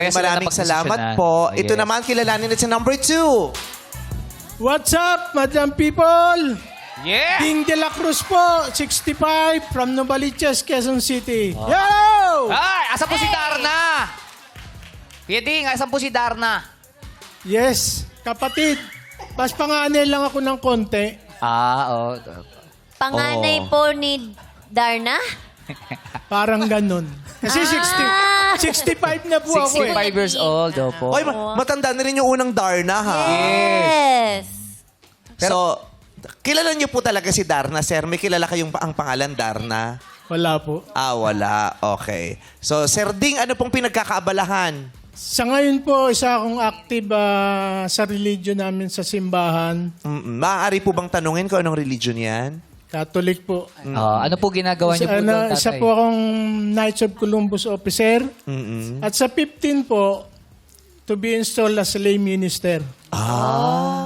Maraming salamat po. Ito naman, kilalanin natin sa number 2. What's up, Madam People? Yeah! Ding de la Cruz po, 65, from Novaliches, Quezon City. Yo! Ay, asan po si Darna? Pieding, asan po si Darna? Yes, kapatid. Pas panganay lang ako ng konti. Oo. Panganay po ni Darna? Parang ganun. Kasi 65 na po ako 65 eh. years old, opo. Oy, matanda na rin yung unang Darna, ha? Yes. So, kilala niyo po talaga si Darna, sir? May kilala kayong ang pangalan Darna? Wala po. Ah, wala. Okay. So, Sir Ding, ano pong pinagkakaabalahan? Sa ngayon po, isa akong active sa religion namin sa simbahan. Maaari po bang tanungin kung anong religion yan? Catholic po. Ano po ginagawa niyo po doon, tatay? Isa po akong Knights of Columbus officer. At sa 15 po, to be installed as lay minister. Ah.